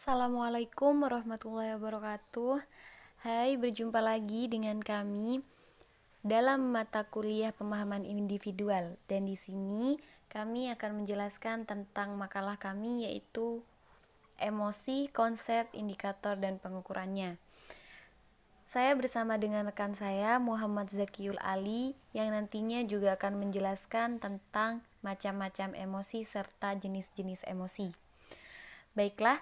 Assalamualaikum warahmatullahi wabarakatuh. Hai, berjumpa lagi dengan kami dalam mata kuliah pemahaman individual. Dan di sini kami akan menjelaskan tentang makalah kami yaitu emosi, konsep, indikator, dan pengukurannya. Saya bersama dengan rekan saya Muhammad Zakiul Ali yang nantinya juga akan menjelaskan tentang macam-macam emosi serta jenis-jenis emosi. Baiklah,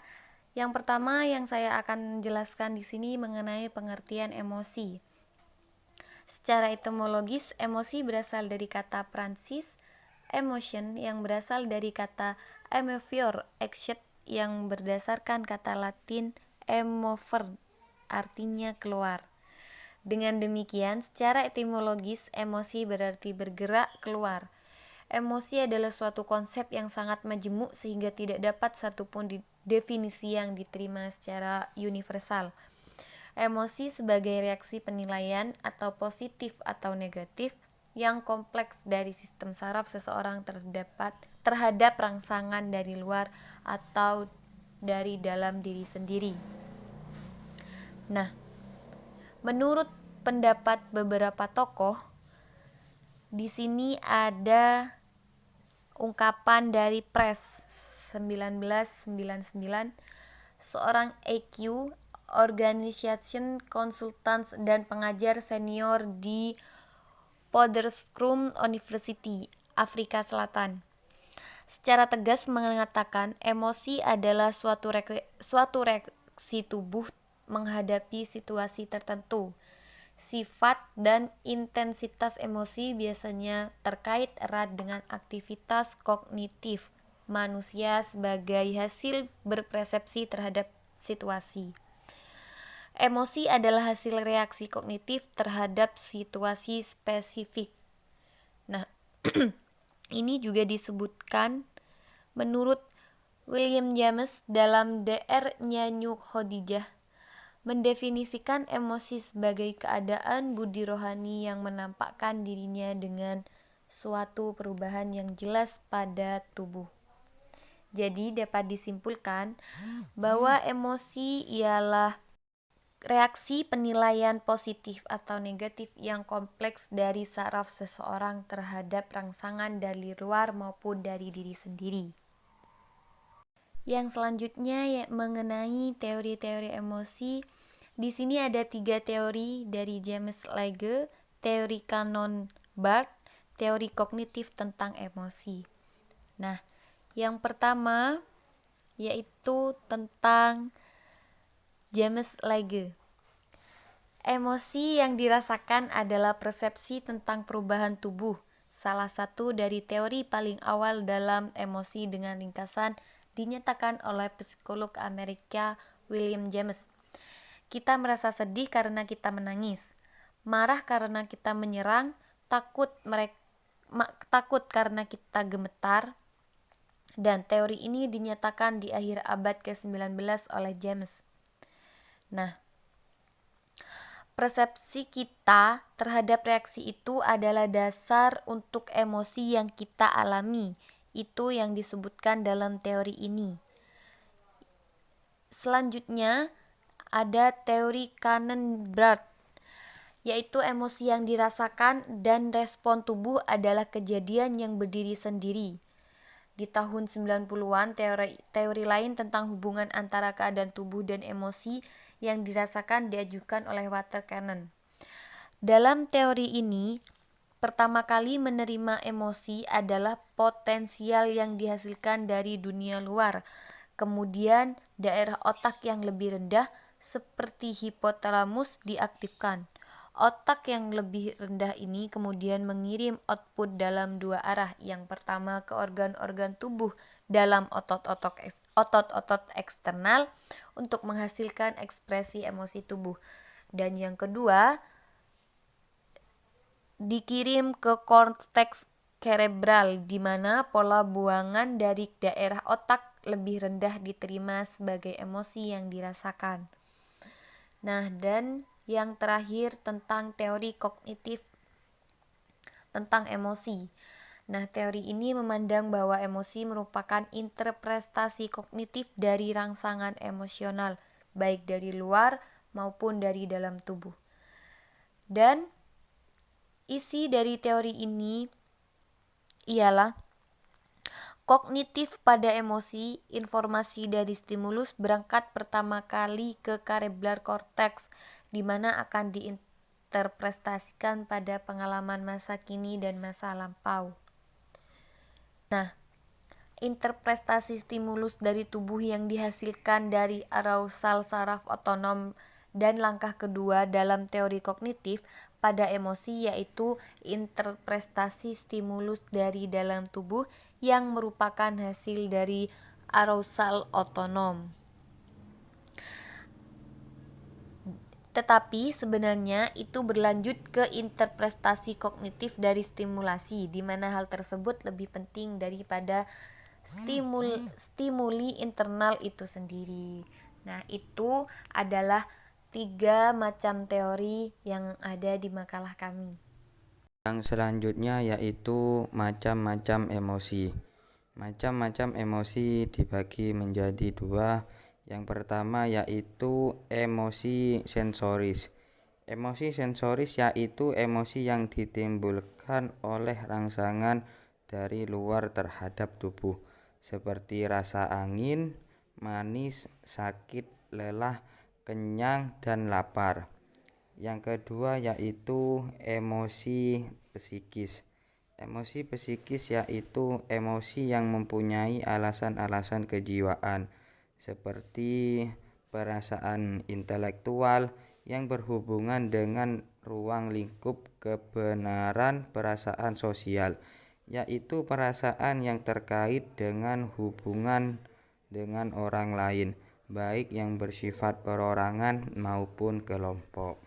yang pertama yang saya akan jelaskan di sini mengenai pengertian emosi. Secara etimologis, emosi berasal dari kata Prancis emotion yang berasal dari kata emovior, action yang berdasarkan kata Latin emover, artinya keluar. Dengan demikian, secara etimologis, emosi berarti bergerak keluar. Emosi adalah suatu konsep yang sangat majemuk sehingga tidak dapat satupun definisi yang diterima secara universal. Emosi sebagai reaksi penilaian atau positif atau negatif yang kompleks dari sistem saraf seseorang terhadap rangsangan dari luar atau dari dalam diri sendiri. Nah, menurut pendapat beberapa tokoh, di sini ada ungkapan dari Press 1999, seorang EQ Organization Consultants dan pengajar senior di Potchefstroom University, Afrika Selatan. Secara tegas mengatakan emosi adalah suatu reaksi tubuh menghadapi situasi tertentu. Sifat dan intensitas emosi biasanya terkait erat dengan aktivitas kognitif manusia sebagai hasil berpersepsi terhadap situasi. Emosi adalah hasil reaksi kognitif terhadap situasi spesifik. Nah, ini juga disebutkan menurut William James dalam DR-nya New Khadijah, mendefinisikan emosi sebagai keadaan budi rohani yang menampakkan dirinya dengan suatu perubahan yang jelas pada tubuh. Jadi dapat disimpulkan bahwa emosi ialah reaksi penilaian positif atau negatif yang kompleks dari saraf seseorang terhadap rangsangan dari luar maupun dari diri sendiri. Yang selanjutnya mengenai teori-teori emosi. Di sini ada 3 teori dari James Lange, teori Canon Barth, teori kognitif tentang emosi. Nah, yang pertama yaitu tentang James Lange. Emosi yang dirasakan adalah persepsi tentang perubahan tubuh. Salah satu dari teori paling awal dalam emosi dengan ringkasan dinyatakan oleh psikolog Amerika William James. Kita merasa sedih karena kita menangis, marah karena kita menyerang, takut karena kita gemetar. Dan teori ini dinyatakan di akhir abad ke-19 oleh James. Nah, persepsi kita terhadap reaksi itu adalah dasar untuk emosi yang kita alami. Itu yang disebutkan dalam teori ini. Selanjutnya ada teori Canon-Barth, yaitu emosi yang dirasakan dan respon tubuh adalah kejadian yang berdiri sendiri. Di tahun 90-an, teori lain tentang hubungan antara keadaan tubuh dan emosi yang dirasakan diajukan oleh Walter Cannon. Dalam teori ini, pertama kali menerima emosi adalah potensial yang dihasilkan dari dunia luar. Kemudian, daerah otak yang lebih rendah seperti hipotalamus diaktifkan. Otak yang lebih rendah ini kemudian mengirim output dalam 2 arah. Yang pertama ke organ-organ tubuh dalam otot-otot eksternal untuk menghasilkan ekspresi emosi tubuh. Dan yang kedua dikirim ke korteks cerebral di mana pola buangan dari daerah otak lebih rendah diterima sebagai emosi yang dirasakan. Nah, dan yang terakhir tentang teori kognitif tentang emosi. Nah, teori ini memandang bahwa emosi merupakan interpretasi kognitif dari rangsangan emosional, baik dari luar maupun dari dalam tubuh. Dan isi dari teori ini ialah kognitif pada emosi, informasi dari stimulus berangkat pertama kali ke cerebral cortex, di mana akan diinterpretasikan pada pengalaman masa kini dan masa lampau. Nah, interpretasi stimulus dari tubuh yang dihasilkan dari arousal saraf otonom dan langkah kedua dalam teori kognitif pada emosi yaitu interpretasi stimulus dari dalam tubuh yang merupakan hasil dari arousal otonom. Tetapi sebenarnya itu berlanjut ke interpretasi kognitif dari stimulasi, di mana hal tersebut lebih penting daripada stimuli internal itu sendiri. Nah, itu adalah 3 macam teori yang ada di makalah kami. Yang selanjutnya yaitu macam-macam emosi. Macam-macam emosi dibagi menjadi 2. Yang pertama yaitu emosi sensoris. Emosi sensoris yaitu emosi yang ditimbulkan oleh rangsangan dari luar terhadap tubuh, seperti rasa angin, manis, sakit, lelah, kenyang, dan lapar. Yang kedua yaitu emosi psikis. Emosi psikis yaitu emosi yang mempunyai alasan-alasan kejiwaan, seperti perasaan intelektual yang berhubungan dengan ruang lingkup kebenaran perasaan sosial, yaitu perasaan yang terkait dengan hubungan dengan orang lain, baik yang bersifat perorangan maupun kelompok.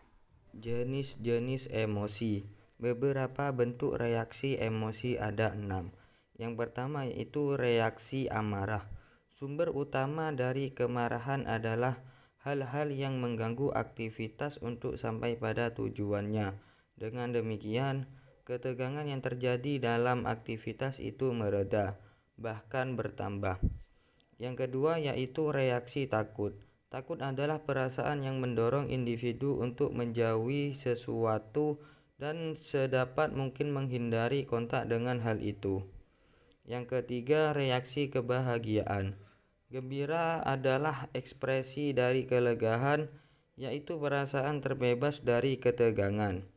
Jenis-jenis emosi. Beberapa bentuk reaksi emosi ada 6. Yang pertama yaitu reaksi amarah. Sumber utama dari kemarahan adalah hal-hal yang mengganggu aktivitas untuk sampai pada tujuannya. Dengan demikian, ketegangan yang terjadi dalam aktivitas itu mereda, bahkan bertambah. Yang kedua yaitu reaksi takut. Takut adalah perasaan yang mendorong individu untuk menjauhi sesuatu dan sedapat mungkin menghindari kontak dengan hal itu. Yang ketiga, reaksi kebahagiaan. Gembira adalah ekspresi dari kelegaan, yaitu perasaan terbebas dari ketegangan.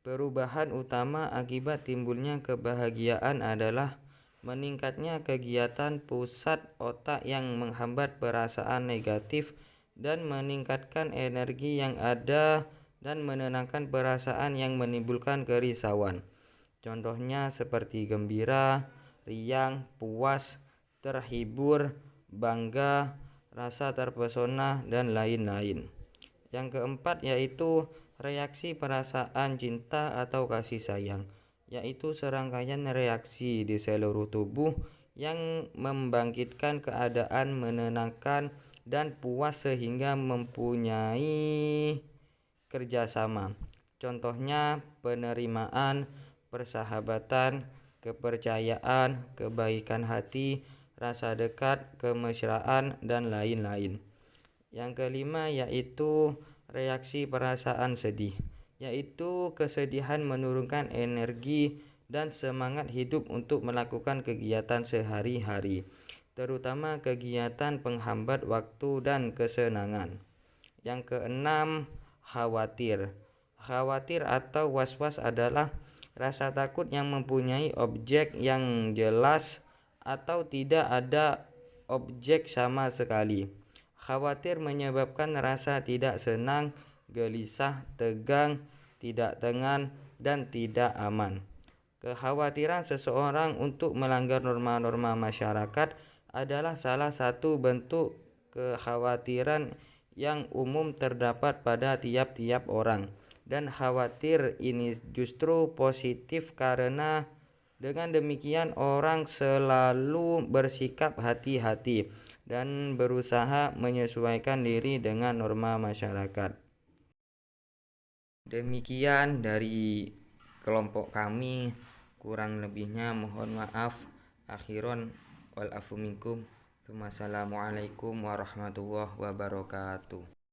Perubahan utama akibat timbulnya kebahagiaan adalah meningkatnya kegiatan pusat otak yang menghambat perasaan negatif dan meningkatkan energi yang ada dan menenangkan perasaan yang menimbulkan kerisauan. Contohnya seperti gembira, riang, puas, terhibur, bangga, rasa terpesona, dan lain-lain. Yang keempat yaitu reaksi perasaan cinta atau kasih sayang, yaitu serangkaian reaksi di seluruh tubuh yang membangkitkan keadaan menenangkan dan puas sehingga mempunyai kerjasama. Contohnya penerimaan, persahabatan, kepercayaan, kebaikan hati, rasa dekat, kemesraan, dan lain-lain. Yang kelima yaitu reaksi perasaan sedih, yaitu kesedihan menurunkan energi dan semangat hidup untuk melakukan kegiatan sehari-hari, terutama kegiatan penghambat waktu dan kesenangan. Yang keenam, khawatir. Khawatir atau was-was adalah rasa takut yang mempunyai objek yang jelas atau tidak ada objek sama sekali. Khawatir menyebabkan rasa tidak senang, gelisah, tegang, tidak tenang, dan tidak aman. Kekhawatiran seseorang untuk melanggar norma-norma masyarakat adalah salah satu bentuk kekhawatiran yang umum terdapat pada tiap-tiap orang. Dan khawatir ini justru positif karena dengan demikian orang selalu bersikap hati-hati dan berusaha menyesuaikan diri dengan norma masyarakat. Demikian dari kelompok kami, Kurang lebihnya mohon maaf. Akhiron wal afu minkum. Wassalamualaikum warahmatullahi wabarakatuh.